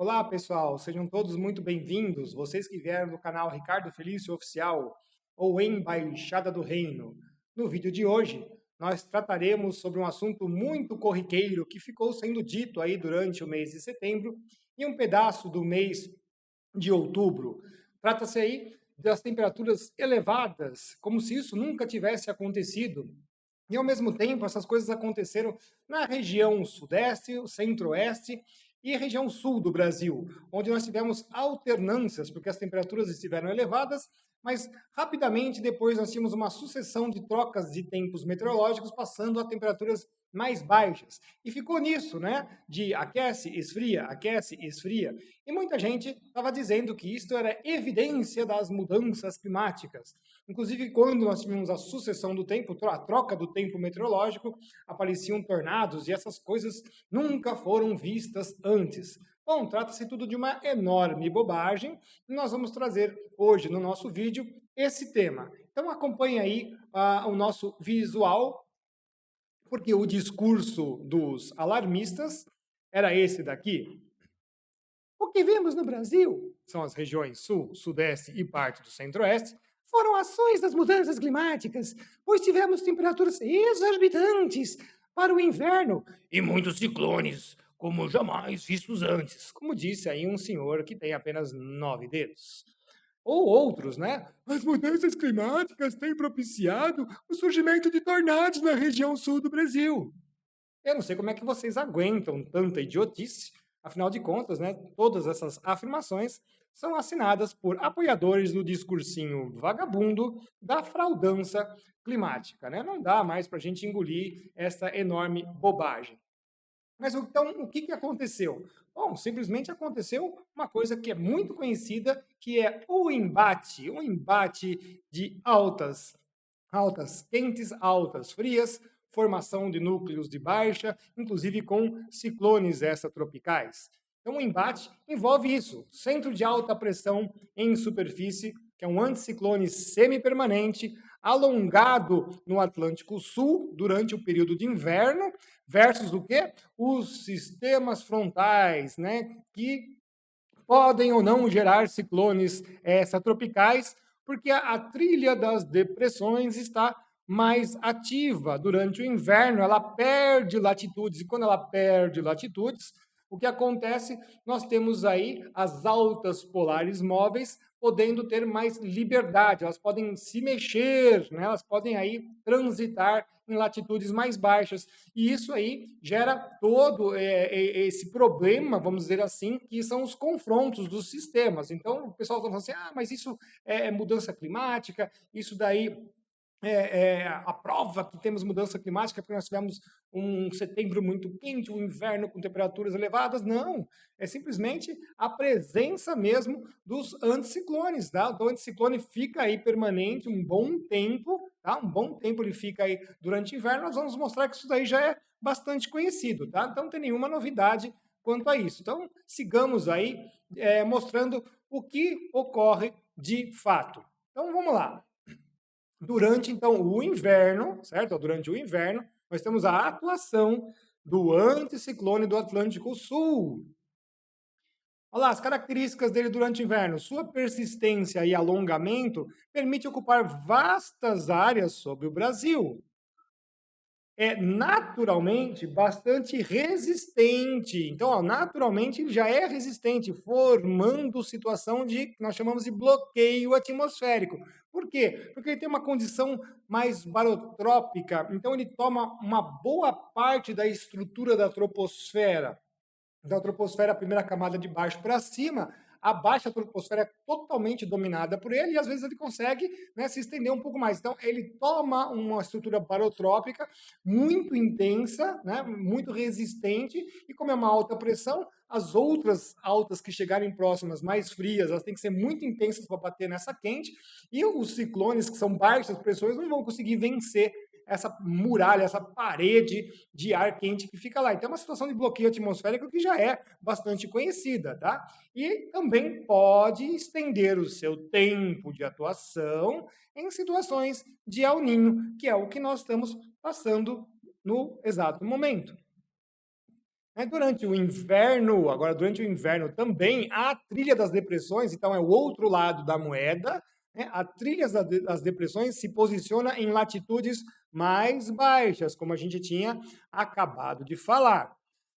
Olá, pessoal, sejam todos muito bem-vindos. Vocês que vieram do canal Ricardo Felício Oficial ou Embaixada do Reino. No vídeo de hoje, nós trataremos sobre um assunto muito corriqueiro que ficou sendo dito aí durante o mês de setembro e um pedaço do mês de outubro. Trata-se aí das temperaturas elevadas, como se isso nunca tivesse acontecido. E, ao mesmo tempo, essas coisas aconteceram na região sudeste, centro-oeste e região sul do Brasil, onde nós tivemos alternâncias, porque as temperaturas estiveram elevadas, mas rapidamente depois nós tínhamos uma sucessão de trocas de tempos meteorológicos, passando a temperaturas mais baixas. E ficou nisso, né? De aquece, esfria, aquece, esfria. E muita gente estava dizendo que isto era evidência das mudanças climáticas. Inclusive, quando nós tivemos a sucessão do tempo, a troca do tempo meteorológico, apareciam tornados e essas coisas nunca foram vistas antes. Bom, trata-se tudo de uma enorme bobagem e nós vamos trazer hoje no nosso vídeo esse tema. Então acompanhe aí o nosso visual, porque o discurso dos alarmistas era esse daqui. O que vimos no Brasil, são as regiões sul, sudeste e parte do centro-oeste, foram ações das mudanças climáticas, pois tivemos temperaturas exorbitantes para o inverno e muitos ciclones, como jamais vistos antes, como disse aí um senhor que tem apenas 9 dedos. Ou outros, né? As mudanças climáticas têm propiciado o surgimento de tornados na região sul do Brasil. Eu não sei como é que vocês aguentam tanta idiotice, afinal de contas, né, todas essas afirmações são assinadas por apoiadores do discursinho vagabundo da fraudança climática. Né? Não dá mais para a gente engolir essa enorme bobagem. Mas então, o que aconteceu? Bom, simplesmente aconteceu uma coisa que é muito conhecida, que é o embate de altas quentes, altas frias, formação de núcleos de baixa, inclusive com ciclones extratropicais. Então, o embate envolve isso: centro de alta pressão em superfície, que é um anticiclone semipermanente, alongado no Atlântico Sul durante o período de inverno, versus o quê? Os sistemas frontais, né, que podem ou não gerar ciclones extratropicais, porque a trilha das depressões está mais ativa. Durante o inverno, ela perde latitudes, e quando ela perde latitudes, o que acontece? Nós temos aí as altas polares móveis podendo ter mais liberdade, elas podem se mexer, né? Elas podem aí transitar em latitudes mais baixas. E isso aí gera todo esse problema, vamos dizer assim, que são os confrontos dos sistemas. Então, o pessoal está falando assim, mas isso é mudança climática, isso daí a prova que temos mudança climática, porque nós tivemos um setembro muito quente, um inverno com temperaturas elevadas. Não, é simplesmente a presença mesmo dos anticiclones. Tá? Então, o anticiclone fica aí permanente um bom tempo, tá? Um bom tempo ele fica aí durante o inverno. Nós vamos mostrar que isso daí já é bastante conhecido, tá? Então, não tem nenhuma novidade quanto a isso. Então, sigamos aí mostrando o que ocorre de fato. Então, vamos lá. Durante, então, o inverno, certo? Durante o inverno, nós temos a atuação do anticiclone do Atlântico Sul. Olha lá, as características dele durante o inverno. Sua persistência e alongamento permite ocupar vastas áreas sobre o Brasil. É naturalmente bastante resistente. Então, ó, naturalmente ele já é resistente, formando situação de que nós chamamos de bloqueio atmosférico. Por quê? Porque ele tem uma condição mais barotrópica, então ele toma uma boa parte da estrutura da troposfera. Da troposfera, a primeira camada de baixo para cima, a baixa troposfera é totalmente dominada por ele e às vezes ele consegue, né, se estender um pouco mais. Então ele toma uma estrutura barotrópica muito intensa, né, muito resistente, e como é uma alta pressão, as outras altas que chegarem próximas, mais frias, elas têm que ser muito intensas para bater nessa quente, e os ciclones, que são baixas pressões, não vão conseguir vencer essa muralha, essa parede de ar quente que fica lá. Então, é uma situação de bloqueio atmosférico que já é bastante conhecida, tá? E também pode estender o seu tempo de atuação em situações de El Niño, que é o que nós estamos passando no exato momento. Durante o inverno, agora durante o inverno também, a trilha das depressões, então é o outro lado da moeda, né? A trilha das depressões se posiciona em latitudes mais baixas, como a gente tinha acabado de falar.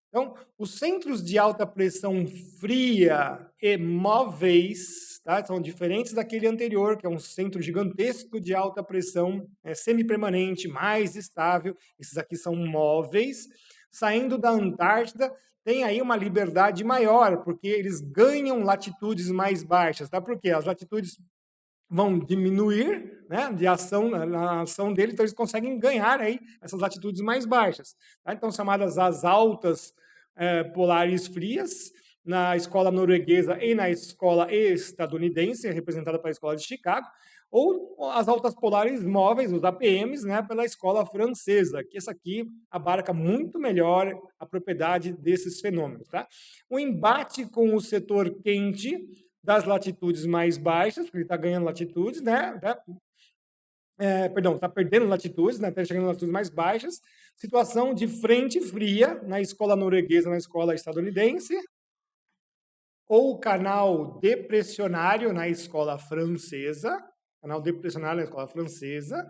Então, os centros de alta pressão fria e móveis, tá? São diferentes daquele anterior, que é um centro gigantesco de alta pressão, semipermanente, mais estável. Esses aqui são móveis. Saindo da Antártida, tem aí uma liberdade maior, porque eles ganham latitudes mais baixas, tá? Porque as latitudes vão diminuir, né, de ação na ação deles, então eles conseguem ganhar aí essas latitudes mais baixas, tá? Então chamadas as altas polares frias na escola norueguesa e na escola estadunidense, representada pela escola de Chicago, ou as altas polares móveis, os APMs, né, pela escola francesa, que essa aqui abarca muito melhor a propriedade desses fenômenos, tá? O embate com o setor quente das latitudes mais baixas, porque ele está ganhando latitudes, né? Perdão, está perdendo latitudes, né? Está chegando em latitudes mais baixas. Situação de frente fria na escola norueguesa, na escola estadunidense, ou canal depressionário na escola francesa, canal depressionário na escola francesa.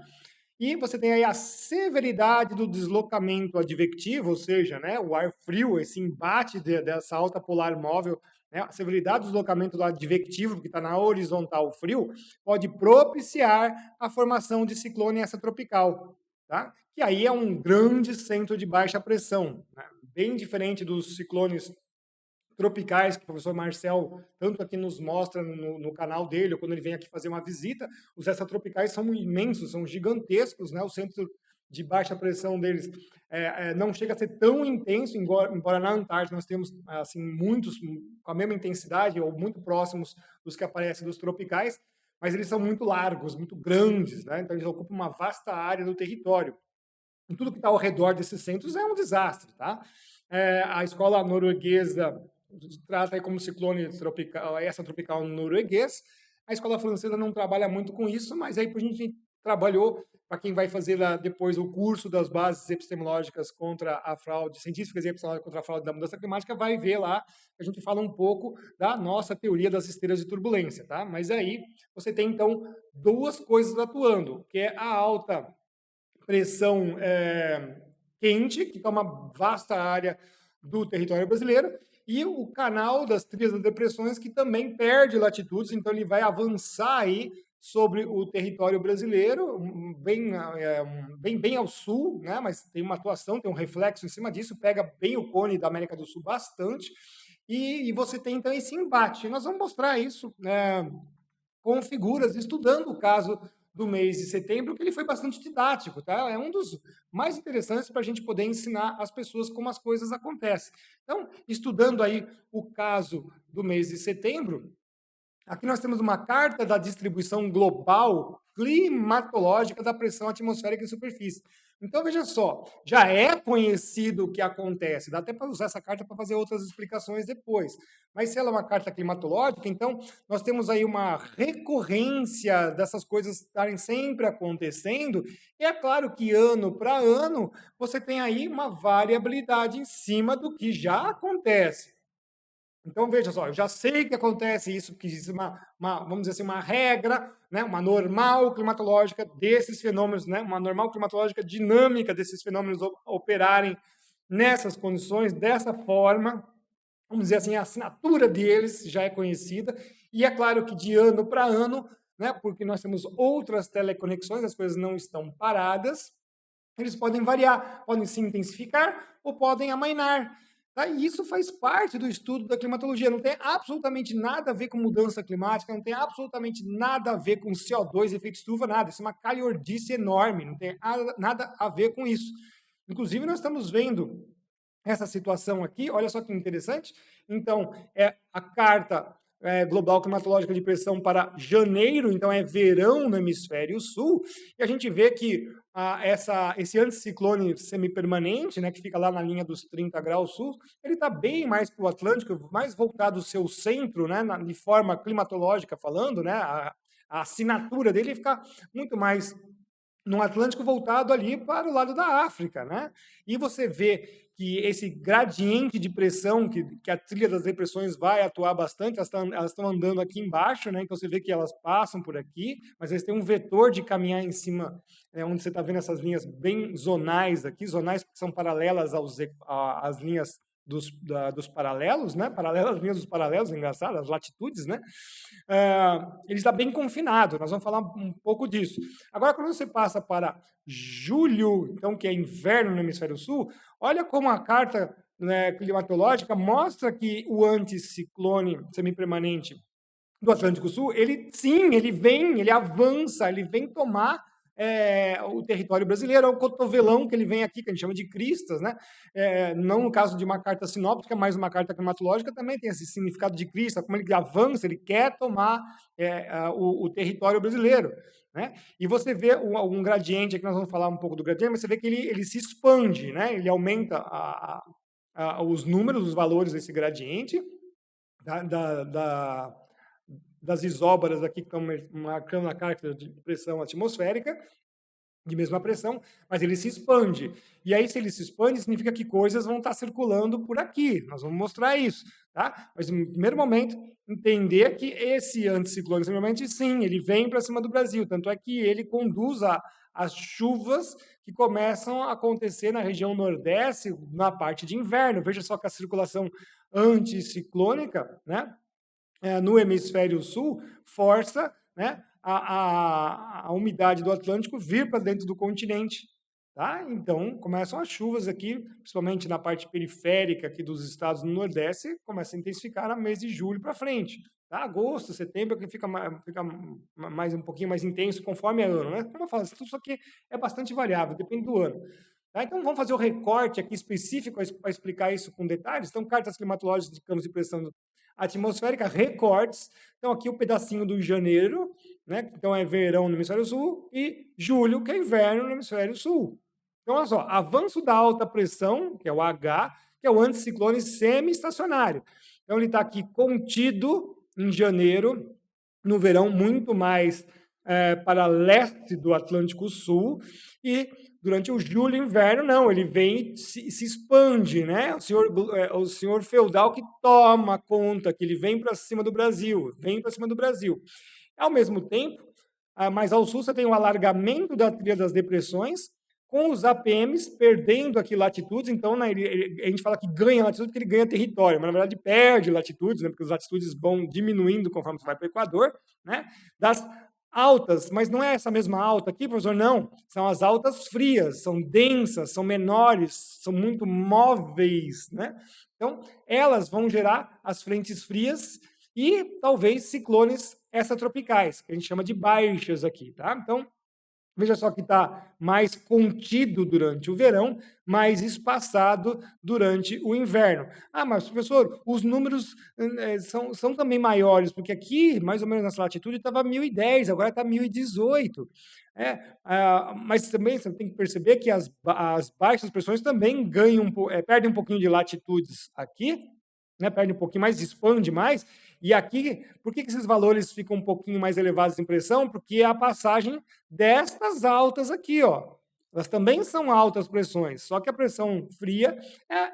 E você tem aí a severidade do deslocamento advectivo, ou seja, né, o ar frio, esse embate dessa alta polar móvel, né, a severidade do deslocamento do advectivo, que está na horizontal frio, pode propiciar a formação de ciclone extratropical, tá? Que aí é um grande centro de baixa pressão, né? Bem diferente dos ciclones tropicais que o professor Marcel tanto aqui nos mostra no canal dele, ou quando ele vem aqui fazer uma visita, os extratropicais são imensos, são gigantescos, né? O centro de baixa pressão deles não chega a ser tão intenso, embora na Antártida nós temos assim muitos com a mesma intensidade ou muito próximos dos que aparecem dos tropicais, mas eles são muito largos, muito grandes, né? Então eles ocupam uma vasta área do território. E tudo que está ao redor desses centros é um desastre, tá? A escola norueguesa trata aí como ciclone tropical, extratropical norueguês. A escola francesa não trabalha muito com isso, mas aí a gente trabalhou para quem vai fazer depois o curso das bases epistemológicas contra a fraude, científicas e epistemológicas contra a fraude da mudança climática, vai ver lá, a gente fala um pouco da nossa teoria das esteiras de turbulência, tá? Mas aí você tem, então, duas coisas atuando, que é a alta pressão quente, que toma vasta área do território brasileiro, e o canal das trilhas das depressões, que também perde latitudes, então ele vai avançar aí sobre o território brasileiro, bem ao sul, né? Mas tem uma atuação, tem um reflexo em cima disso, pega bem o cone da América do Sul bastante, e você tem então esse embate. Nós vamos mostrar isso, né, com figuras, estudando o caso do mês de setembro, que ele foi bastante didático, tá? É um dos mais interessantes para a gente poder ensinar as pessoas como as coisas acontecem. Então, estudando aí o caso do mês de setembro, aqui nós temos uma carta da distribuição global climatológica da pressão atmosférica em superfície. Então, veja só, já é conhecido o que acontece, dá até para usar essa carta para fazer outras explicações depois. Mas se ela é uma carta climatológica, então nós temos aí uma recorrência dessas coisas estarem sempre acontecendo, e é claro que ano para ano você tem aí uma variabilidade em cima do que já acontece. Então, veja só, eu já sei que acontece isso, que existe vamos dizer assim, uma regra, né, uma normal climatológica desses fenômenos, né, uma normal climatológica dinâmica desses fenômenos operarem nessas condições, dessa forma, vamos dizer assim, a assinatura deles já é conhecida, e é claro que de ano para ano, né, porque nós temos outras teleconexões, as coisas não estão paradas, eles podem variar, podem se intensificar ou podem amainar. Tá? E isso faz parte do estudo da climatologia. Não tem absolutamente nada a ver com mudança climática, não tem absolutamente nada a ver com CO2, efeito estufa, nada. Isso é uma calhordice enorme, não tem nada a ver com isso. Inclusive, nós estamos vendo essa situação aqui, olha só que interessante. Então, é a carta global climatológica de pressão para janeiro, então é verão no hemisfério sul, e a gente vê que esse anticiclone semipermanente, né, que fica lá na linha dos 30 graus sul, ele está bem mais para o Atlântico, mais voltado ao seu centro, né, de forma climatológica falando, né, a assinatura dele fica muito mais no Atlântico voltado ali para o lado da África, né? E você vê que esse gradiente de pressão que a trilha das depressões vai atuar bastante, elas estão andando aqui embaixo, né? Então você vê que elas passam por aqui, mas eles têm um vetor de caminhar em cima, onde você está vendo essas linhas bem zonais aqui, zonais que são paralelas às linhas dos paralelos, né? Paralelas às linhas dos paralelos, engraçado, as latitudes, né? Ele está bem confinado, nós vamos falar um pouco disso. Agora, quando você passa para julho, então, que é inverno no hemisfério sul, olha como a carta, né, climatológica mostra que o anticiclone semipermanente do Atlântico Sul, ele sim, ele avança, ele vem tomar o território brasileiro, é o cotovelão que ele vem aqui, que a gente chama de cristas, né? Não no caso de uma carta sinóptica, mas uma carta climatológica também tem esse significado de crista, como ele avança, ele quer tomar o território brasileiro. Né? E você vê um gradiente, aqui nós vamos falar um pouco do gradiente, mas você vê que ele se expande, né? Ele aumenta os números, os valores desse gradiente, das isóbaras aqui que estão marcando a carga de pressão atmosférica, de mesma pressão, mas ele se expande. E aí, se ele se expande, significa que coisas vão estar circulando por aqui. Nós vamos mostrar isso. Tá? Mas, no primeiro momento, entender que esse anticiclone, simplesmente, sim, ele vem para cima do Brasil. Tanto é que ele conduz as chuvas que começam a acontecer na região nordeste, na parte de inverno. Veja só que a circulação anticiclônica, né, no hemisfério sul, força, né, a umidade do Atlântico vir para dentro do continente. Tá? Então, começam as chuvas aqui, principalmente na parte periférica aqui dos estados no Nordeste, começa a intensificar no mês de julho para frente. Tá? Agosto, setembro, que fica mais um pouquinho mais intenso conforme é ano. Né? Como eu falo, isso aqui é bastante variável, depende do ano. Tá? Então, vamos fazer o recorte aqui específico para explicar isso com detalhes. Então, cartas climatológicas de campos de pressão atmosférica, recortes. Então, aqui o pedacinho do janeiro, né? Então é verão no hemisfério sul, e julho, que é inverno no hemisfério sul. Então, olha só, avanço da alta pressão, que é o H, que é o anticiclone semi-estacionário. Então, ele está aqui contido em janeiro, no verão, muito mais para leste do Atlântico Sul, e durante o julho e inverno, não, ele vem se expande, né? O senhor feudal que toma conta, que ele vem para cima do Brasil, Ao mesmo tempo, mais ao sul, você tem o alargamento da trilha das depressões, com os APMs perdendo aqui latitudes, então né, a gente fala que ganha latitude porque ele ganha território, mas na verdade perde latitudes, né, porque as latitudes vão diminuindo conforme você vai para o Equador, né, das altas, mas não é essa mesma alta aqui, professor, não, são as altas frias, são densas, são menores, são muito móveis, né? Então, elas vão gerar as frentes frias e talvez ciclones extratropicais, que a gente chama de baixas aqui, tá? Então, veja só que está mais contido durante o verão, mais espaçado durante o inverno. Ah, mas, professor, os números são também maiores, porque aqui, mais ou menos nessa latitude, estava 1010, agora está 1018. Mas também você tem que perceber que as baixas pressões também perdem um pouquinho de latitudes aqui, né, perde um pouquinho mais, expande mais, e aqui, por que esses valores ficam um pouquinho mais elevados em pressão? Porque é a passagem destas altas aqui, ó. Elas também são altas pressões, só que a pressão fria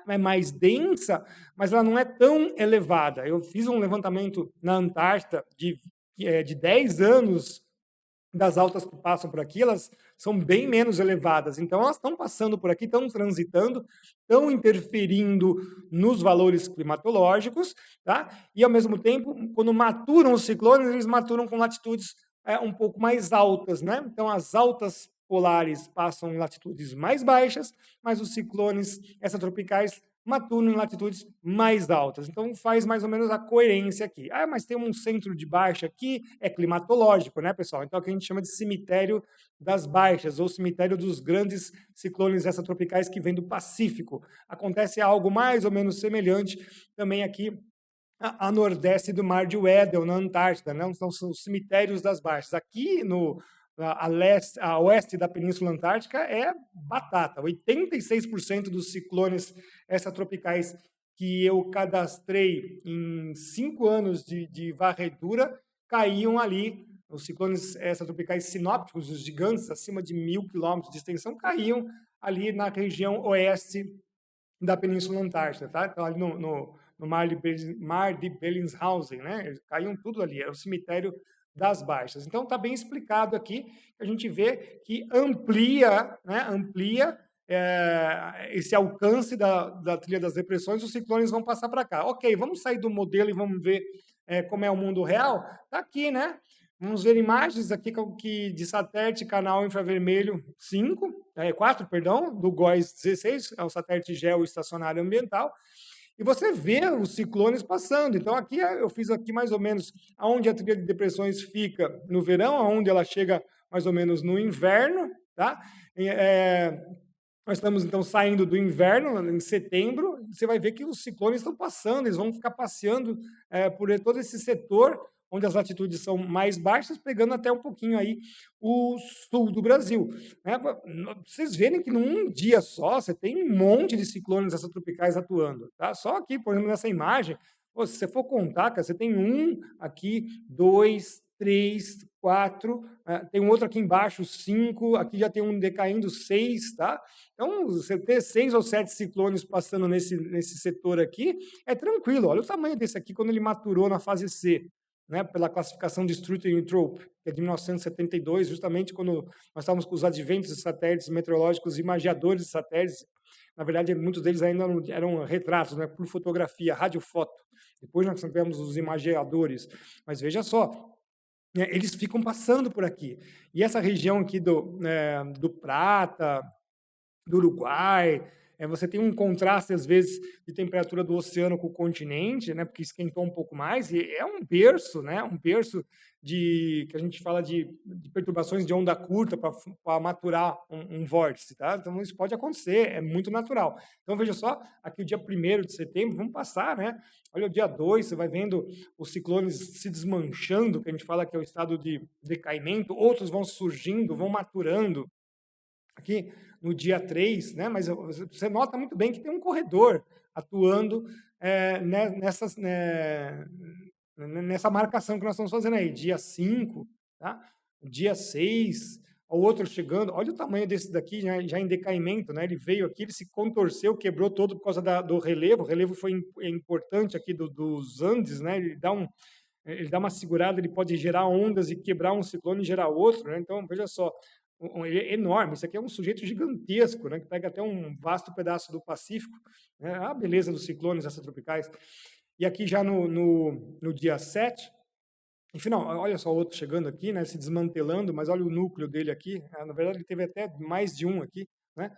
é mais densa, mas ela não é tão elevada. Eu fiz um levantamento na Antártida de 10 anos das altas que passam por aqui, elas são bem menos elevadas. Então, elas estão passando por aqui, estão transitando, estão interferindo nos valores climatológicos, tá? E, ao mesmo tempo, quando maturam os ciclones, eles maturam com latitudes um pouco mais altas, né? Então, as altas polares passam em latitudes mais baixas, mas os ciclones extratropicais maturam em latitudes mais altas. Então, faz mais ou menos a coerência aqui. Ah, mas tem um centro de baixa aqui, é climatológico, né, pessoal? Então, é o que a gente chama de cemitério das baixas, ou cemitério dos grandes ciclones extratropicais que vêm do Pacífico. Acontece algo mais ou menos semelhante também aqui a nordeste do Mar de Weddell, na Antártida, né? Então, são os cemitérios das baixas. Aqui a oeste da Península Antártica é batata. 86% dos ciclones extratropicais que eu cadastrei em 5 anos de varredura caíam ali os ciclones extratropicais sinópticos, os gigantes acima de 1.000 quilômetros de extensão, caíam ali na região oeste da Península Antártica, tá? Então, ali no Mar de Bellingshausen, né? Eles caíam tudo ali, era o cemitério das Baixas. Então, está bem explicado aqui, a gente vê que amplia, né? Amplia esse alcance da trilha das depressões, os ciclones vão passar para cá. Ok, vamos sair do modelo e vamos ver como é o mundo real? Está aqui, né? Vamos ver imagens aqui de satélite canal infravermelho 4, perdão, do GOES 16, é o satélite geoestacionário ambiental, e você vê os ciclones passando. Então, aqui eu fiz aqui mais ou menos aonde a trilha de depressões fica no verão, aonde ela chega mais ou menos no inverno, tá? Nós estamos, então, saindo do inverno, em setembro, você vai ver que os ciclones estão passando, eles vão ficar passeando por todo esse setor, onde as latitudes são mais baixas, pegando até um pouquinho aí o sul do Brasil. Né? Vocês verem que num dia só, você tem um monte de ciclones extratropicais atuando. Tá? Só aqui, por exemplo, nessa imagem, se você for contar, cara, você tem um aqui, 2, 3, 4, tem um outro aqui embaixo, 5, aqui já tem um decaindo, 6, tá? Então, você ter 6 ou 7 ciclones passando nesse setor aqui, é tranquilo. Olha o tamanho desse aqui quando ele maturou na fase C, né, pela classificação de Strutter-Trope, que é de 1972, justamente quando nós estávamos com os adventos de satélites meteorológicos, imagiadores de satélites. Na verdade, muitos deles ainda eram retratos, né, por fotografia, radiofoto. Depois nós tivemos os imagiadores. Mas veja só, eles ficam passando por aqui. E essa região aqui do Prata, do Uruguai, você tem um contraste, às vezes, de temperatura do oceano com o continente, né, porque esquentou um pouco mais, e é um berço, né, um berço que a gente fala de perturbações de onda curta para maturar um vórtice. Tá? Então, isso pode acontecer, é muito natural. Então, veja só, aqui o dia 1º de setembro, vamos passar, né? Olha o dia 2, você vai vendo os ciclones se desmanchando, que a gente fala que é o estado de decaimento, outros vão surgindo, vão maturando. Aqui no dia 3, né? Mas você nota muito bem que tem um corredor atuando nessa marcação que nós estamos fazendo aí. Dia 5, tá? Dia 6, o outro chegando. Olha o tamanho desse daqui, já em decaimento, né? Ele veio aqui, ele se contorceu, quebrou todo por causa do relevo. O relevo foi importante aqui dos Andes, né? Ele dá uma segurada, ele pode gerar ondas e quebrar um ciclone e gerar outro, né? Então, veja só, ele é enorme. Isso aqui é um sujeito gigantesco, né? Que pega até um vasto pedaço do Pacífico. Né? A beleza dos ciclones extratropicais. E aqui já no dia 7, enfim, não, olha só o outro chegando aqui, né? Se desmantelando, mas olha o núcleo dele aqui. Na verdade, ele teve até mais de um aqui, né?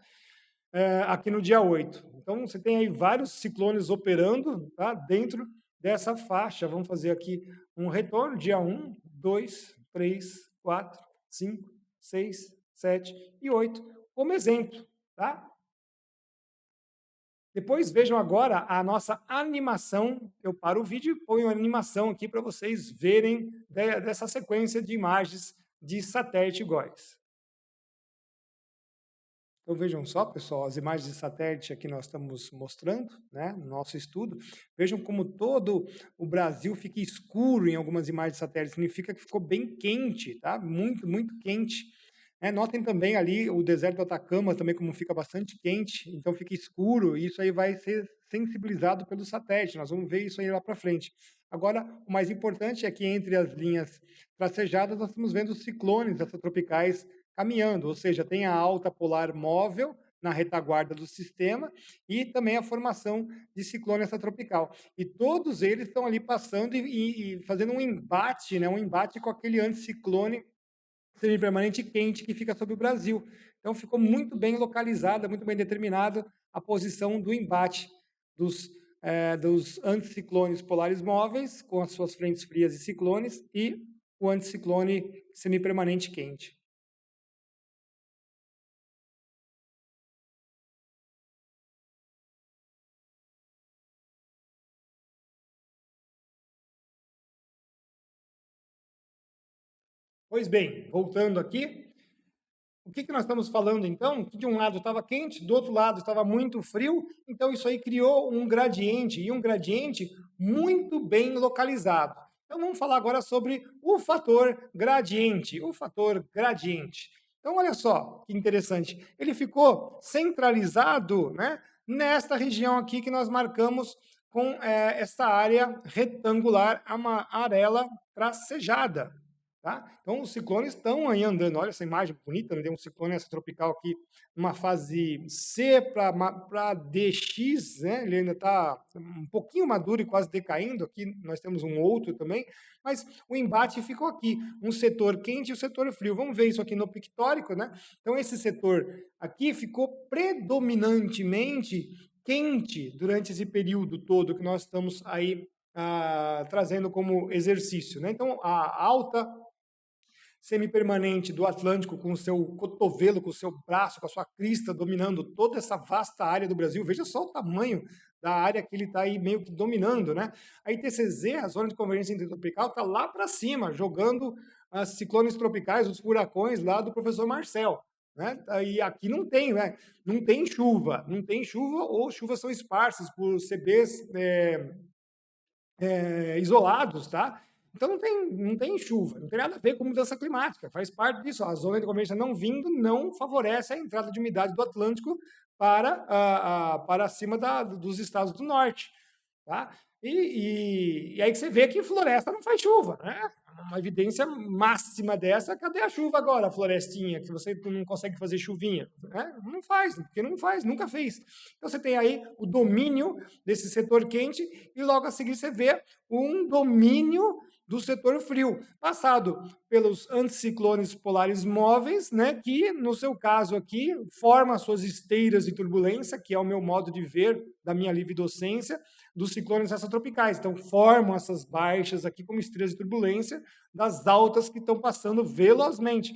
Aqui no dia 8. Então, você tem aí vários ciclones operando, tá? Dentro dessa faixa. Vamos fazer aqui um retorno, dia 1, 2, 3, 4, 5, 6, 7 e 8, como exemplo, tá? Depois vejam agora a nossa animação. Eu paro o vídeo e ponho a animação aqui para vocês verem dessa sequência de imagens de satélite GOES. Então vejam só, pessoal, as imagens de satélite aqui nós estamos mostrando, né, no nosso estudo. Vejam como todo o Brasil fica escuro em algumas imagens de satélite, significa que ficou bem quente, tá? Muito, muito quente. Notem também ali o deserto do Atacama, também como fica bastante quente, então fica escuro, e isso aí vai ser sensibilizado pelo satélite, nós vamos ver isso aí lá para frente. Agora, o mais importante é que entre as linhas tracejadas, nós estamos vendo os ciclones extratropicais caminhando, ou seja, tem a alta polar móvel na retaguarda do sistema e também a formação de ciclone extratropical. E todos eles estão ali passando e fazendo um embate, né, um embate com aquele anticiclone semipermanente quente que fica sobre o Brasil. Então, ficou muito bem localizada, muito bem determinada a posição do embate dos anticiclones polares móveis, com as suas frentes frias e ciclones, e o anticiclone semipermanente quente. Pois bem, voltando aqui, o que nós estamos falando então? Que de um lado estava quente, do outro lado estava muito frio, então isso aí criou um gradiente, e um gradiente muito bem localizado. Então vamos falar agora sobre o fator gradiente. O fator gradiente. Então olha só que interessante. Ele ficou centralizado, né, nesta região aqui que nós marcamos com essa área retangular amarela tracejada. Tá? Então, os ciclones estão aí andando. Olha essa imagem bonita, né? Tem um ciclone tropical aqui, numa fase C para DX, né? Ele ainda está um pouquinho maduro e quase decaindo. Aqui nós temos um outro também, mas o embate ficou aqui, um setor quente e o setor frio. Vamos ver isso aqui no pictórico, né? Então, esse setor aqui ficou predominantemente quente durante esse período todo que nós estamos aí trazendo como exercício, né? Então, a alta semipermanente do Atlântico com o seu cotovelo, com o seu braço, com a sua crista dominando toda essa vasta área do Brasil. Veja só o tamanho da área que ele está aí meio que dominando, né? A ITCZ, a zona de convergência intertropical, está lá para cima, jogando as ciclones tropicais, os furacões lá do professor Marcel. Né? E aqui não tem, né? Não tem chuva ou chuvas são esparsas por CBs isolados, tá? Então não tem chuva, não tem nada a ver com mudança climática, faz parte disso. A zona de convergência não vindo não favorece a entrada de umidade do Atlântico para cima dos estados do norte. Tá? E aí que você vê que floresta não faz chuva, né? Uma evidência máxima dessa, cadê a chuva agora, florestinha, que você não consegue fazer chuvinha? Né? Não faz, porque não faz, nunca fez. Então você tem aí o domínio desse setor quente e logo a seguir você vê um domínio do setor frio, passado pelos anticiclones polares móveis, né, que, no seu caso aqui, forma suas esteiras de turbulência, que é o meu modo de ver da minha livre docência, dos ciclones extratropicais. Então, formam essas baixas aqui como esteiras de turbulência das altas que estão passando velozmente.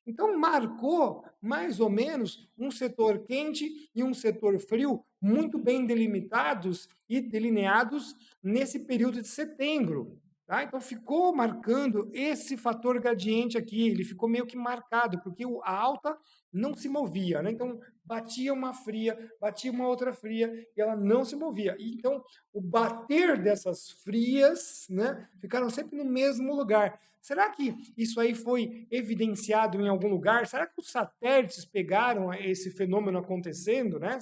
Então, marcou mais ou menos um setor quente e um setor frio muito bem delimitados e delineados nesse período de setembro. Tá? Então, ficou marcando esse fator gradiente aqui, ele ficou meio que marcado, porque a alta não se movia. Né? Então, batia uma fria, batia uma outra fria, e ela não se movia. E, então, o bater dessas frias, né, ficaram sempre no mesmo lugar. Será que isso aí foi evidenciado em algum lugar? Será que os satélites pegaram esse fenômeno acontecendo, né?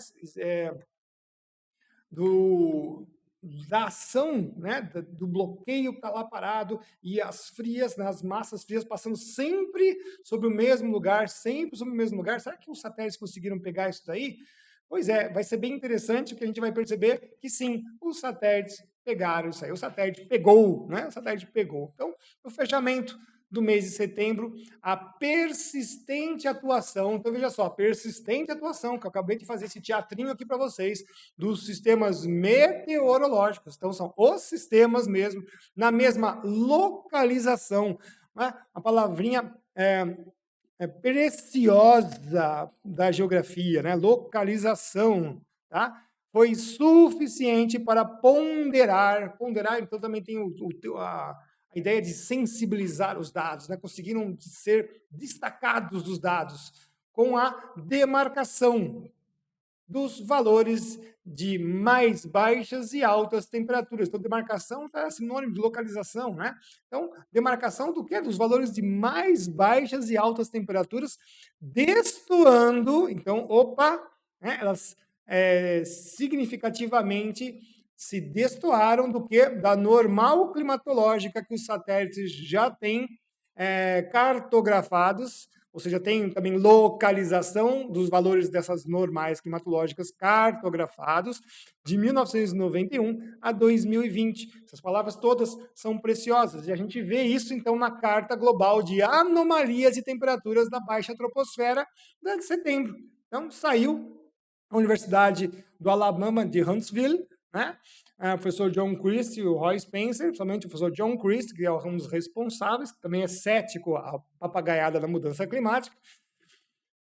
Da ação, né, do bloqueio que está lá parado e as frias, né, as massas frias passando sempre sobre o mesmo lugar, sempre sobre o mesmo lugar. Será que os satélites conseguiram pegar isso daí? Pois é, vai ser bem interessante que a gente vai perceber que sim, os satélites pegaram isso aí. O satélite pegou, né? O satélite pegou. Então, no fechamento do mês de setembro, a persistente atuação, então veja só, persistente atuação, que eu acabei de fazer esse teatrinho aqui para vocês, dos sistemas meteorológicos, então são os sistemas mesmo, na mesma localização, né? A palavrinha preciosa da geografia, né? Localização, tá? Foi suficiente para ponderar, então também tem a ideia de sensibilizar os dados, né? Conseguiram ser destacados dos dados com a demarcação dos valores de mais baixas e altas temperaturas. Então, demarcação é sinônimo de localização, né? Então, demarcação do quê? Dos valores de mais baixas e altas temperaturas, destoando, então, né? Elas significativamente se destoaram do que? Da normal climatológica que os satélites já têm cartografados, ou seja, tem também localização dos valores dessas normais climatológicas cartografados de 1991 a 2020. Essas palavras todas são preciosas e a gente vê isso então na Carta Global de Anomalias e Temperaturas da Baixa Troposfera de setembro. Então, saiu a Universidade do Alabama de Huntsville, né? O professor John Christie e o Roy Spencer, principalmente o professor John Christie, que é um dos responsáveis, que também é cético à papagaiada da mudança climática.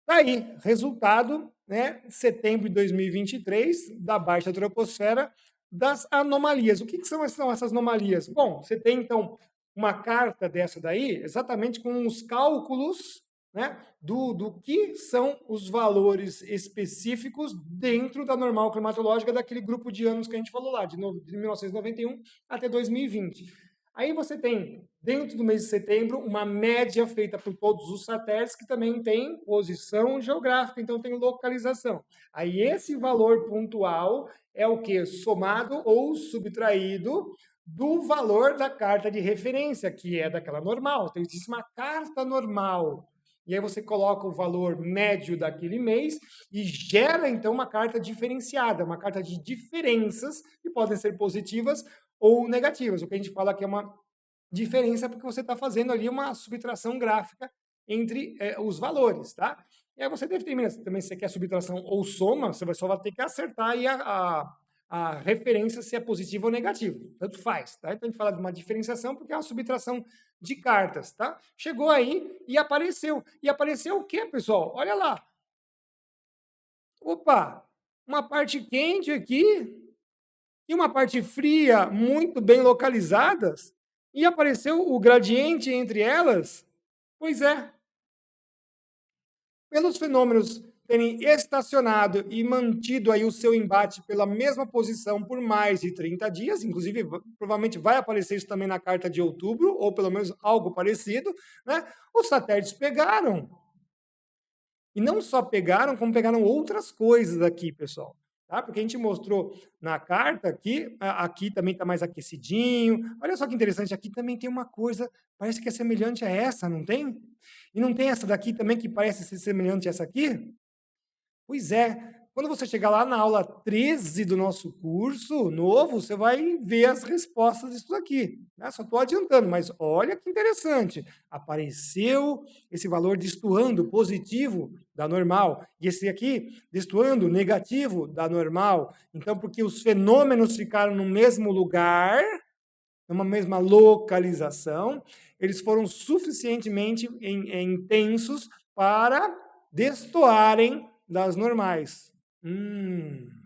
Daí, resultado, né, setembro de 2023, da baixa troposfera, das anomalias. O que são essas anomalias? Bom, você tem, então, uma carta dessa daí, exatamente com os cálculos, né, do que são os valores específicos dentro da normal climatológica daquele grupo de anos que a gente falou lá, de 1991 até 2020. Aí você tem, dentro do mês de setembro, uma média feita por todos os satélites que também tem posição geográfica, então tem localização. Aí esse valor pontual é o que? Somado ou subtraído do valor da carta de referência, que é daquela normal. Então existe uma carta normal. E aí você coloca o valor médio daquele mês e gera então uma carta diferenciada, uma carta de diferenças que podem ser positivas ou negativas. O que a gente fala que é uma diferença porque você está fazendo ali uma subtração gráfica entre os valores, tá? E aí você determina também se você quer subtração ou soma, você só vai ter que acertar aí a referência se é positivo ou negativo. Tanto faz, tá? Então a gente fala de uma diferenciação porque é uma subtração de cartas, tá? Chegou aí e apareceu. E apareceu o quê, pessoal? Olha lá. Opa, uma parte quente aqui e uma parte fria muito bem localizadas, e apareceu o gradiente entre elas. Pois é, pelos fenômenos terem estacionado e mantido aí o seu embate pela mesma posição por mais de 30 dias, inclusive provavelmente vai aparecer isso também na carta de outubro, ou pelo menos algo parecido, né? Os satélites pegaram. E não só pegaram, como pegaram outras coisas aqui, pessoal. Tá? Porque a gente mostrou na carta aqui, aqui também está mais aquecidinho. Olha só que interessante, aqui também tem uma coisa, parece que é semelhante a essa, não tem? E não tem essa daqui também que parece ser semelhante a essa aqui? Pois é, quando você chegar lá na aula 13 do nosso curso novo, você vai ver as respostas disso aqui. Né? Só estou adiantando, mas olha que interessante. Apareceu esse valor destoando positivo da normal, e esse aqui destoando negativo da normal. Então, porque os fenômenos ficaram no mesmo lugar, numa mesma localização, eles foram suficientemente intensos para destoarem das normais.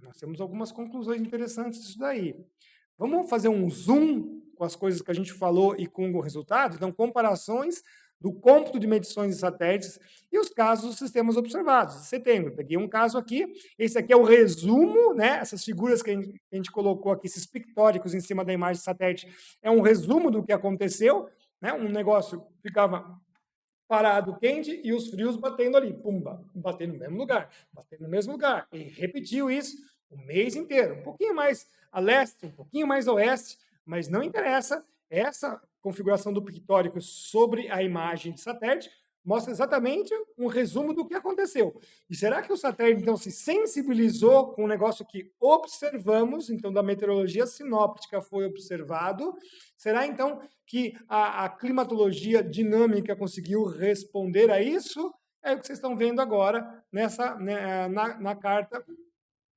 Nós temos algumas conclusões interessantes disso daí. Vamos fazer um zoom com as coisas que a gente falou e com o resultado? Então, comparações do cômputo de medições de satélites e os casos dos sistemas observados. De setembro, peguei um caso aqui, esse aqui é o resumo, né? Essas figuras que a gente colocou aqui, esses pictóricos em cima da imagem de satélite, é um resumo do que aconteceu, né? Um negócio ficava parado quente e os frios batendo ali, pumba, batendo no mesmo lugar, batendo no mesmo lugar. E repetiu isso o mês inteiro, um pouquinho mais a leste, um pouquinho mais a oeste, mas não interessa, essa configuração do pictórico sobre a imagem de satélite mostra exatamente um resumo do que aconteceu. E será que o satélite, então, se sensibilizou com o negócio que observamos, então, da meteorologia sinóptica foi observado? Será, então, que a climatologia dinâmica conseguiu responder a isso? É o que vocês estão vendo agora na carta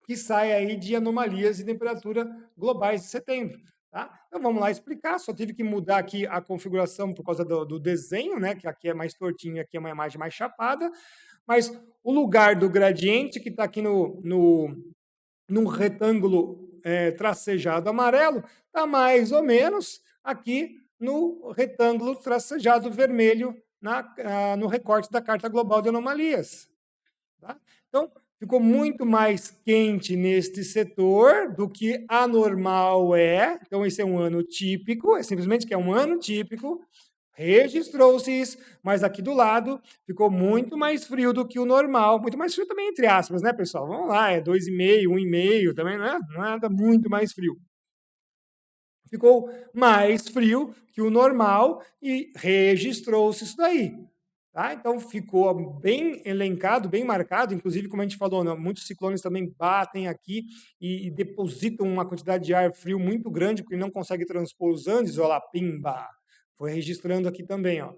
que sai aí de anomalias de temperatura globais de setembro. Tá? Então vamos lá explicar, só tive que mudar aqui a configuração por causa do desenho, né? Que aqui é mais tortinho, aqui é uma imagem mais chapada, mas o lugar do gradiente, que está aqui num retângulo tracejado amarelo, está mais ou menos aqui no retângulo tracejado vermelho no recorte da Carta Global de Anomalias. Tá? Então, ficou muito mais quente neste setor do que anormal é. Então, esse é um ano típico, é simplesmente que é um ano típico. Registrou-se isso, mas aqui do lado ficou muito mais frio do que o normal. Muito mais frio também, entre aspas, né, pessoal? Vamos lá, é 2,5, 1,5 também, não é nada muito mais frio. Ficou mais frio que o normal e registrou-se isso daí. Tá? Então, ficou bem elencado, bem marcado, inclusive, como a gente falou, né, muitos ciclones também batem aqui e depositam uma quantidade de ar frio muito grande, porque não consegue transpor os Andes, olha lá, pimba, foi registrando aqui também, ó,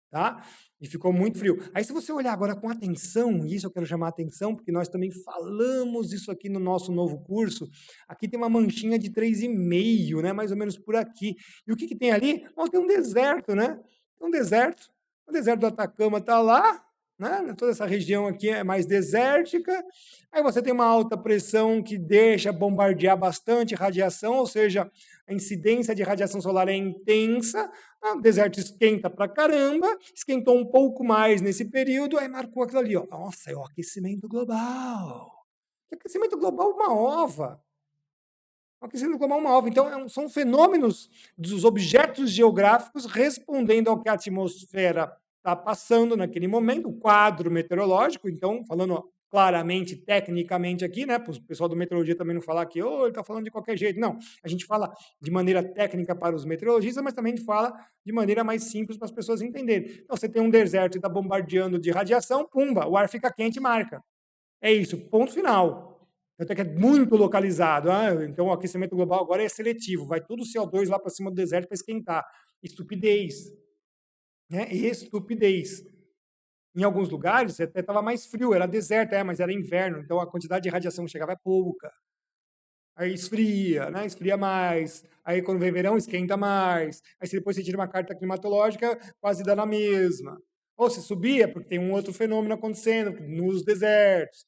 tá? E ficou muito frio. Aí, se você olhar agora com atenção, e isso eu quero chamar a atenção, porque nós também falamos isso aqui no nosso novo curso, aqui tem uma manchinha de 3,5, né, mais ou menos por aqui. E o que, que tem ali? Bom, tem um deserto, né? Um deserto. O deserto do Atacama está lá, né? Toda essa região aqui é mais desértica. Aí você tem uma alta pressão que deixa bombardear bastante radiação, ou seja, a incidência de radiação solar é intensa. O deserto esquenta pra caramba, esquentou um pouco mais nesse período, aí marcou aquilo ali, ó. Nossa, é o aquecimento global. Aquecimento global, uma ova. O aquecimento global é uma óbvio. Então, são fenômenos dos objetos geográficos respondendo ao que a atmosfera está passando naquele momento, o quadro meteorológico. Então, falando claramente, tecnicamente aqui, né, para o pessoal do meteorologia também não falar que ele está falando de qualquer jeito. Não, a gente fala de maneira técnica para os meteorologistas, mas também a gente fala de maneira mais simples para as pessoas entenderem. Então, você tem um deserto e está bombardeando de radiação, pumba, o ar fica quente e marca. É isso, ponto final. Até que é muito localizado. Então, o aquecimento global agora é seletivo. Vai todo o CO2 lá para cima do deserto para esquentar. Estupidez. Né? Estupidez. Em alguns lugares até estava mais frio, era deserto, mas era inverno, então a quantidade de radiação que chegava é pouca. Aí esfria, né? Esfria mais. Aí quando vem verão, esquenta mais. Aí depois você tira uma carta climatológica, quase dá na mesma. Ou se subia, porque tem um outro fenômeno acontecendo nos desertos.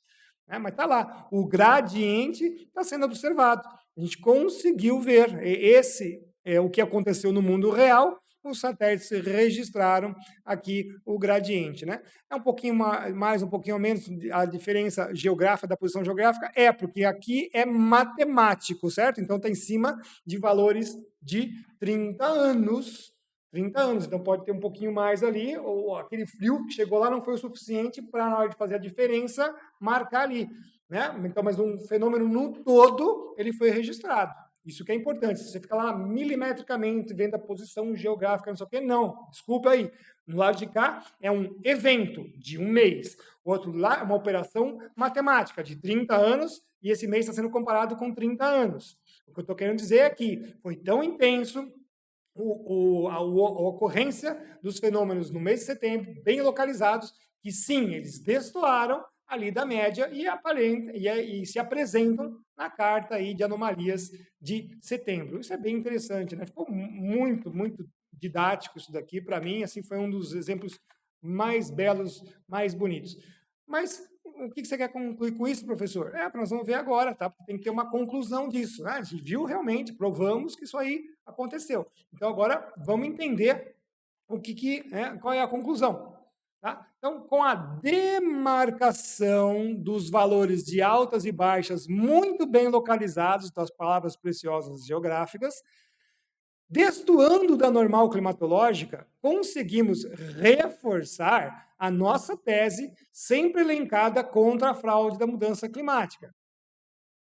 Mas está lá, o gradiente está sendo observado. A gente conseguiu ver. Esse é o que aconteceu no mundo real. Os satélites registraram aqui o gradiente. Né? É um pouquinho mais, um pouquinho menos a diferença geográfica, da posição geográfica, porque aqui é matemático, certo? Então está em cima de valores de 30 anos. 30 anos, então pode ter um pouquinho mais ali, ou aquele frio que chegou lá não foi o suficiente para, na hora de fazer a diferença, marcar ali. Né? Então, mas um fenômeno no todo, ele foi registrado. Isso que é importante. Se você fica lá milimetricamente vendo a posição geográfica, não sei o quê, não. Desculpa aí. No lado de cá é um evento de um mês. O outro lá é uma operação matemática de 30 anos e esse mês está sendo comparado com 30 anos. O que eu estou querendo dizer é que foi tão intenso a ocorrência dos fenômenos no mês de setembro, bem localizados, que sim, eles destoaram ali da média e se apresentam na carta aí de anomalias de setembro. Isso é bem interessante, né? Ficou muito, muito didático isso daqui. Para mim, assim, foi um dos exemplos mais belos, mais bonitos. Mas o que você quer concluir com isso, professor? Nós vamos ver agora, tá? Porque tem que ter uma conclusão disso. Né? A gente viu realmente, provamos que isso aí aconteceu. Então, agora, vamos entender qual é a conclusão. Tá? Então, com a demarcação dos valores de altas e baixas muito bem localizados, das palavras preciosas geográficas, destoando da normal climatológica, conseguimos reforçar a nossa tese, sempre elencada contra a fraude da mudança climática.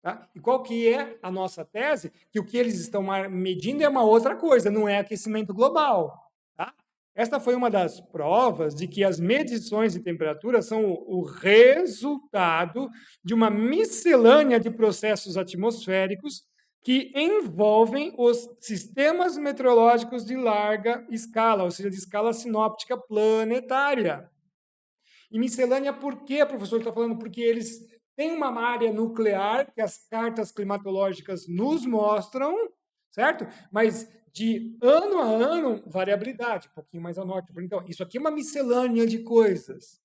Tá? E qual que é a nossa tese? Que o que eles estão medindo é uma outra coisa, não é aquecimento global. Tá? Esta foi uma das provas de que as medições de temperatura são o resultado de uma miscelânea de processos atmosféricos que envolvem os sistemas meteorológicos de larga escala, ou seja, de escala sinóptica planetária. E miscelânea por quê, professor? Está falando porque eles têm uma área nuclear que as cartas climatológicas nos mostram, certo? Mas de ano a ano, variabilidade, um pouquinho mais ao norte. Então, isso aqui é uma miscelânea de coisas.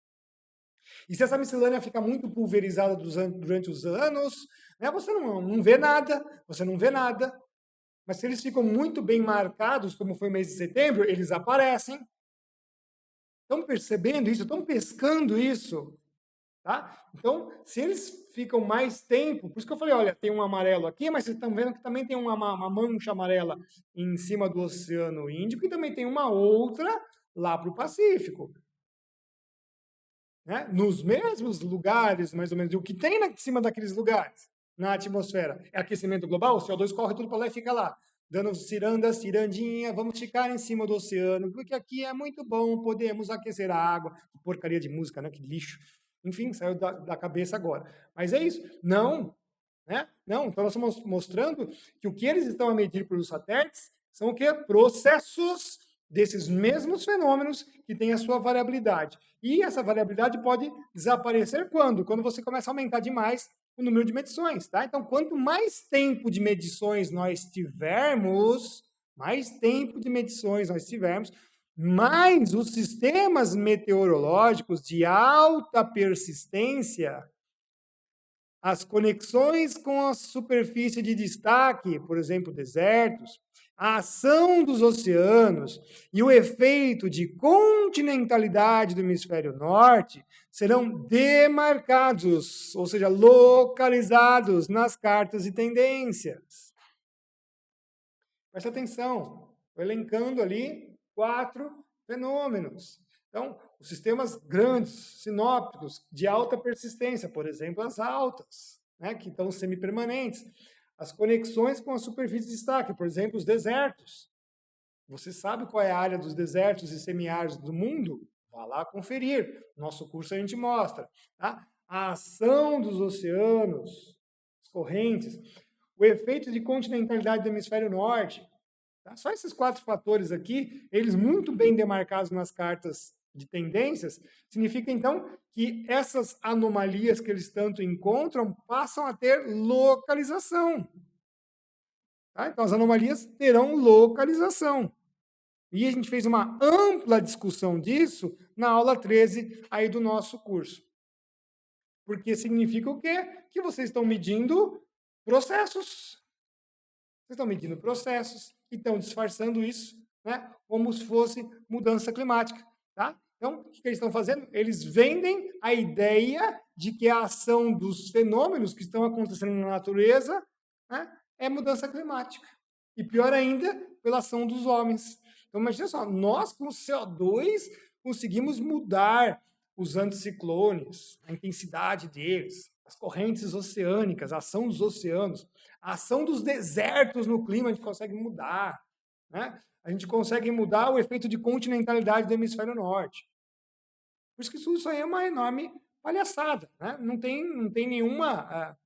E se essa miscelânea fica muito pulverizada durante os anos, né, você não vê nada, você não vê nada. Mas se eles ficam muito bem marcados, como foi o mês de setembro, eles aparecem. Estão percebendo isso? Estão pescando isso? Tá? Então, se eles ficam mais tempo, por isso que eu falei, olha, tem um amarelo aqui, mas vocês estão vendo que também tem uma mancha amarela em cima do Oceano Índico e também tem uma outra lá para o Pacífico. Né? Nos mesmos lugares, mais ou menos, o que tem em cima daqueles lugares, na atmosfera, é aquecimento global, o CO2 corre tudo para lá e fica lá, dando cirandinha, vamos ficar em cima do oceano, porque aqui é muito bom, podemos aquecer a água. Que porcaria de música, né? Que lixo. Enfim, saiu da cabeça agora. Mas é isso. Não. Né? Não. Então, nós estamos mostrando que o que eles estão a medir pelos satélites são o quê? Processos desses mesmos fenômenos que têm a sua variabilidade. E essa variabilidade pode desaparecer quando? Quando você começa a aumentar demais o número de medições. Tá? Então, quanto mais tempo de medições nós tivermos, mais os sistemas meteorológicos de alta persistência, as conexões com a superfície de destaque, por exemplo, desertos, a ação dos oceanos e o efeito de continentalidade do hemisfério norte serão demarcados, ou seja, localizados nas cartas e tendências. Preste atenção, estou elencando ali 4 fenômenos. Então, os sistemas grandes, sinópticos, de alta persistência, por exemplo, as altas, né, que estão semipermanentes. As conexões com a superfície de destaque, por exemplo, os desertos. Você sabe qual é a área dos desertos e semiáridos do mundo? Vá lá conferir. Nosso curso a gente mostra. Tá? A ação dos oceanos, as correntes, o efeito de continentalidade do hemisfério norte. Tá? Só esses 4 fatores aqui, eles muito bem demarcados nas cartas de tendências, significa então que essas anomalias que eles tanto encontram passam a ter localização. Tá? Então, as anomalias terão localização. E a gente fez uma ampla discussão disso na aula 13 aí do nosso curso. Porque significa o quê? Que vocês estão medindo processos. Vocês estão medindo processos e estão disfarçando isso, né, como se fosse mudança climática. Tá? Então, o que eles estão fazendo? Eles vendem a ideia de que a ação dos fenômenos que estão acontecendo na natureza, né, é mudança climática. E pior ainda, pela ação dos homens. Então, imagina só, nós com o CO2 conseguimos mudar os anticiclones, a intensidade deles, as correntes oceânicas, a ação dos oceanos, a ação dos desertos no clima, a gente consegue mudar. Né? A gente consegue mudar o efeito de continentalidade do hemisfério norte. Por isso que isso aí é uma enorme palhaçada. Né? Não tem nenhuma...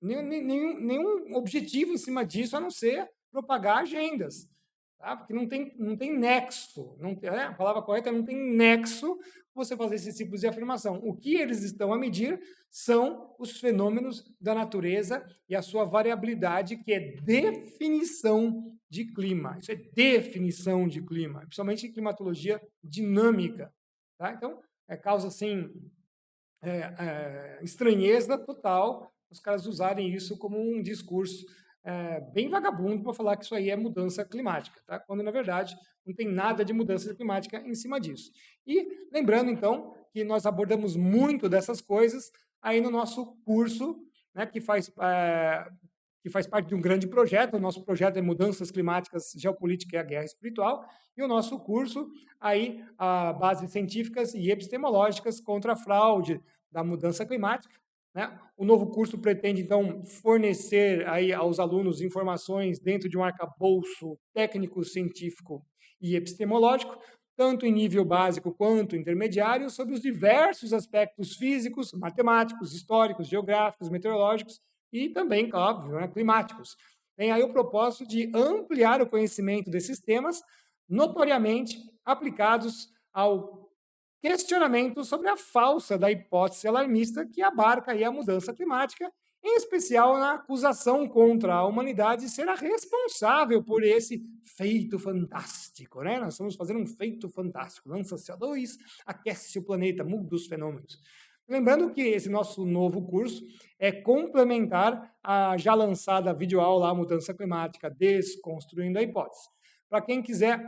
nenhum objetivo em cima disso, a não ser propagar agendas. Tá? Porque não tem nexo. Não tem, a palavra correta é não tem nexo você fazer esse tipo de afirmação. O que eles estão a medir são os fenômenos da natureza e a sua variabilidade, que é definição de clima. Isso é definição de clima, principalmente em climatologia dinâmica. Tá? Então, causa assim, estranheza total os caras usarem isso como um discurso bem vagabundo para falar que isso aí é mudança climática, tá? Quando, na verdade, não tem nada de mudança climática em cima disso. E lembrando, então, que nós abordamos muito dessas coisas aí no nosso curso, né, que faz parte de um grande projeto. O nosso projeto é Mudanças Climáticas, Geopolítica e a Guerra Espiritual, e o nosso curso, aí, Bases Científicas e Epistemológicas contra a Fraude da Mudança Climática. Né? O novo curso pretende, então, fornecer aí aos alunos informações dentro de um arcabouço técnico, científico e epistemológico, tanto em nível básico quanto intermediário, sobre os diversos aspectos físicos, matemáticos, históricos, geográficos, meteorológicos e também, óbvio, né, climáticos. Tem aí o propósito de ampliar o conhecimento desses temas, notoriamente aplicados ao questionamento sobre a falsa da hipótese alarmista que abarca aí a mudança climática, em especial na acusação contra a humanidade ser a responsável por esse feito fantástico. Né? Nós estamos fazendo um feito fantástico. Lança CO2, aquece o planeta, muda os fenômenos. Lembrando que esse nosso novo curso é complementar à já lançada videoaula Mudança Climática, Desconstruindo a Hipótese. Para quem quiser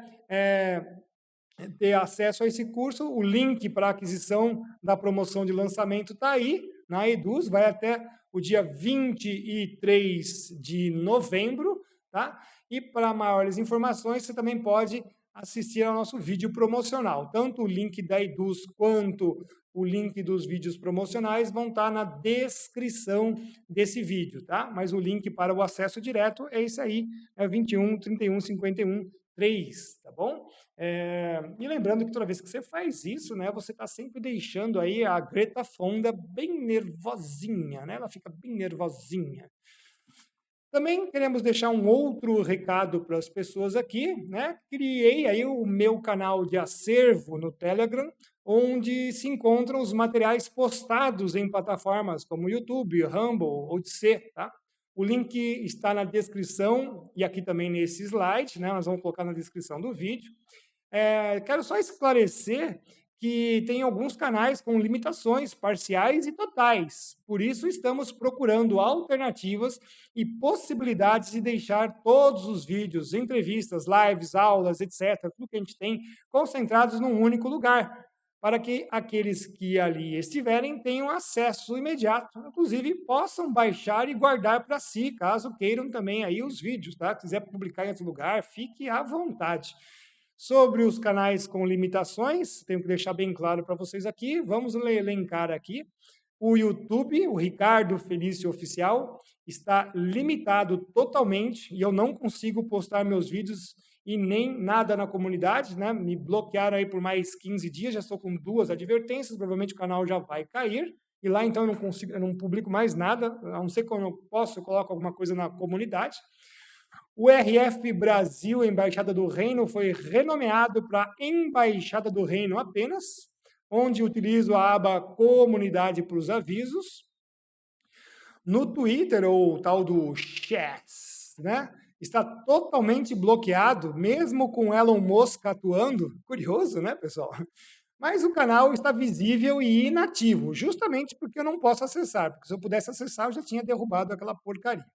ter acesso a esse curso, o link para aquisição da promoção de lançamento está aí, na Eduz, vai até o dia 23 de novembro, tá? E para maiores informações, você também pode assistir ao nosso vídeo promocional. Tanto o link da Eduz quanto o link dos vídeos promocionais vão estar na descrição desse vídeo, tá? Mas o link para o acesso direto é esse aí, é 21 31 51 3, tá bom? E lembrando que toda vez que você faz isso, né, você está sempre deixando aí a Greta Fonda bem nervosinha, né? Ela fica bem nervosinha. Também queremos deixar um outro recado para as pessoas aqui, né? Criei aí o meu canal de acervo no Telegram, onde se encontram os materiais postados em plataformas como YouTube, Rumble, Odysee, tá? O link está na descrição e aqui também nesse slide, né? Nós vamos colocar na descrição do vídeo. Quero só esclarecer que tem alguns canais com limitações parciais e totais. Por isso, estamos procurando alternativas e possibilidades de deixar todos os vídeos, entrevistas, lives, aulas, etc., tudo que a gente tem, concentrados num único lugar, para que aqueles que ali estiverem tenham acesso imediato, inclusive possam baixar e guardar para si, caso queiram também aí os vídeos, tá? Quiser publicar em outro lugar, fique à vontade. Sobre os canais com limitações, tenho que deixar bem claro para vocês aqui, vamos elencar aqui. O YouTube, o Ricardo Felício Oficial, está limitado totalmente e eu não consigo postar meus vídeos e nem nada na comunidade, né? Me bloquearam aí por mais 15 dias, já estou com 2 advertências, provavelmente o canal já vai cair. E lá então eu não publico mais nada, a não ser quando eu posso, eu coloco alguma coisa na comunidade. O RF Brasil, Embaixada do Reino, foi renomeado para Embaixada do Reino apenas, onde utilizo a aba Comunidade para os avisos. No Twitter, ou tal do Chats, né? Está totalmente bloqueado, mesmo com Elon Musk atuando. Curioso, né, pessoal? Mas o canal está visível e inativo, justamente porque eu não posso acessar, porque se eu pudesse acessar, eu já tinha derrubado aquela porcaria.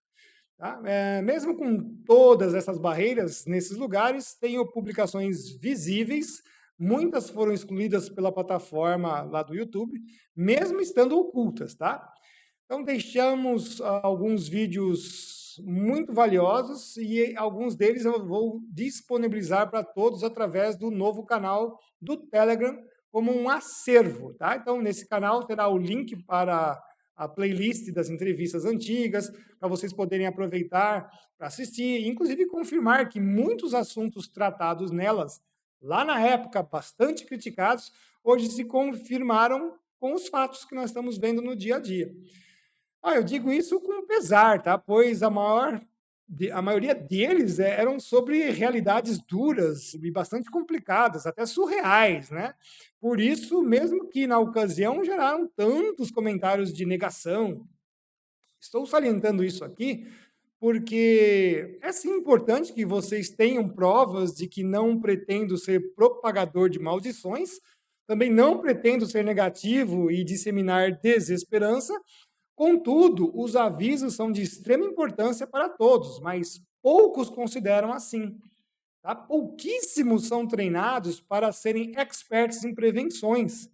Tá? Mesmo com todas essas barreiras, nesses lugares, tenho publicações visíveis, muitas foram excluídas pela plataforma lá do YouTube, mesmo estando ocultas, tá? Então, deixamos alguns vídeos muito valiosos e alguns deles eu vou disponibilizar para todos através do novo canal do Telegram como um acervo, tá? Então, nesse canal terá o link para a playlist das entrevistas antigas, para vocês poderem aproveitar para assistir, inclusive confirmar que muitos assuntos tratados nelas, lá na época bastante criticados, hoje se confirmaram com os fatos que nós estamos vendo no dia a dia. Eu digo isso com pesar, tá? Pois a maioria deles eram sobre realidades duras e bastante complicadas, até surreais, né? Por isso, mesmo que na ocasião geraram tantos comentários de negação. Estou salientando isso aqui porque é sim importante que vocês tenham provas de que não pretendo ser propagador de maldições, também não pretendo ser negativo e disseminar desesperança. Contudo, os avisos são de extrema importância para todos, mas poucos consideram assim. Tá? Pouquíssimos são treinados para serem experts em prevenções.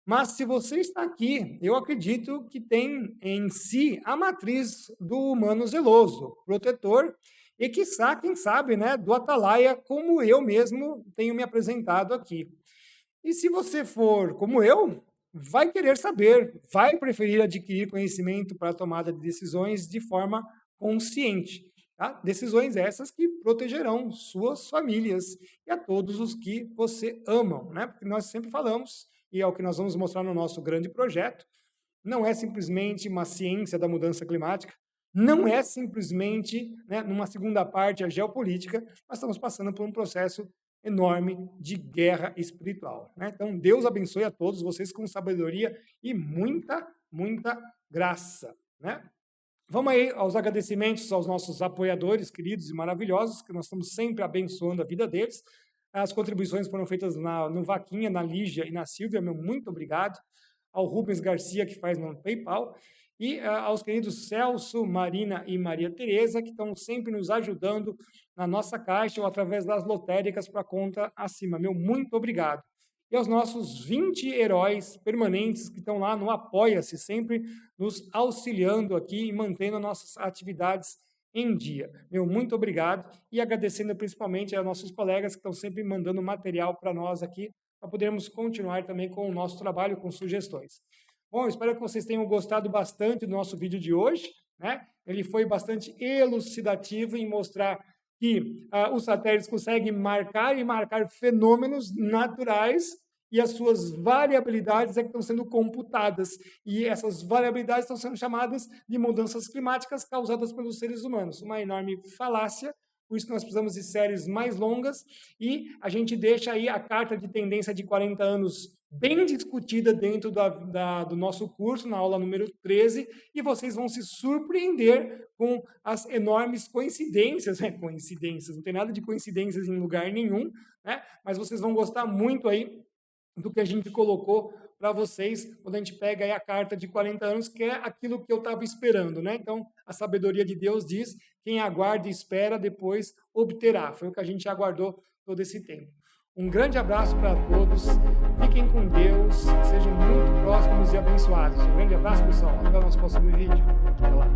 Mas se você está aqui, eu acredito que tem em si a matriz do humano zeloso, protetor, e quiçá, quem sabe, né, do atalaia, como eu mesmo tenho me apresentado aqui. E se você for como eu, vai querer saber, vai preferir adquirir conhecimento para a tomada de decisões de forma consciente. Tá? Decisões essas que protegerão suas famílias e a todos os que você amam, né? Porque nós sempre falamos, e é o que nós vamos mostrar no nosso grande projeto, não é simplesmente uma ciência da mudança climática, não é simplesmente, né, numa segunda parte, a geopolítica, nós estamos passando por um processo enorme de guerra espiritual. Né? Então, Deus abençoe a todos vocês com sabedoria e muita, muita graça. Né? Vamos aí aos agradecimentos aos nossos apoiadores queridos e maravilhosos, que nós estamos sempre abençoando a vida deles. As contribuições foram feitas no Vaquinha, na Lígia e na Silvia, meu muito obrigado. Ao Rubens Garcia, que faz no PayPal, e aos queridos Celso, Marina e Maria Tereza, que estão sempre nos ajudando na nossa caixa ou através das lotéricas para a conta acima. Meu muito obrigado. E aos nossos 20 heróis permanentes que estão lá no Apoia-se, sempre nos auxiliando aqui e mantendo nossas atividades em dia. Meu muito obrigado e agradecendo principalmente aos nossos colegas que estão sempre mandando material para nós aqui, para podermos continuar também com o nosso trabalho, com sugestões. Bom, espero que vocês tenham gostado bastante do nosso vídeo de hoje, né? Ele foi bastante elucidativo em mostrar que os satélites conseguem marcar e marcar fenômenos naturais e as suas variabilidades é que estão sendo computadas. E essas variabilidades estão sendo chamadas de mudanças climáticas causadas pelos seres humanos. Uma enorme falácia, por isso nós precisamos de séries mais longas e a gente deixa aí a carta de tendência de 40 anos bem discutida dentro do nosso curso, na aula número 13, e vocês vão se surpreender com as enormes coincidências, né? Coincidências, não tem nada de coincidências em lugar nenhum, né? Mas vocês vão gostar muito aí do que a gente colocou para vocês, quando a gente pega aí a carta de 40 anos, que é aquilo que eu estava esperando, né? Então, a sabedoria de Deus diz, quem aguarda e espera, depois obterá. Foi o que a gente aguardou todo esse tempo. Um grande abraço para todos. Fiquem com Deus, sejam muito próximos e abençoados. Um grande abraço, pessoal. Até o nosso próximo vídeo. Até lá.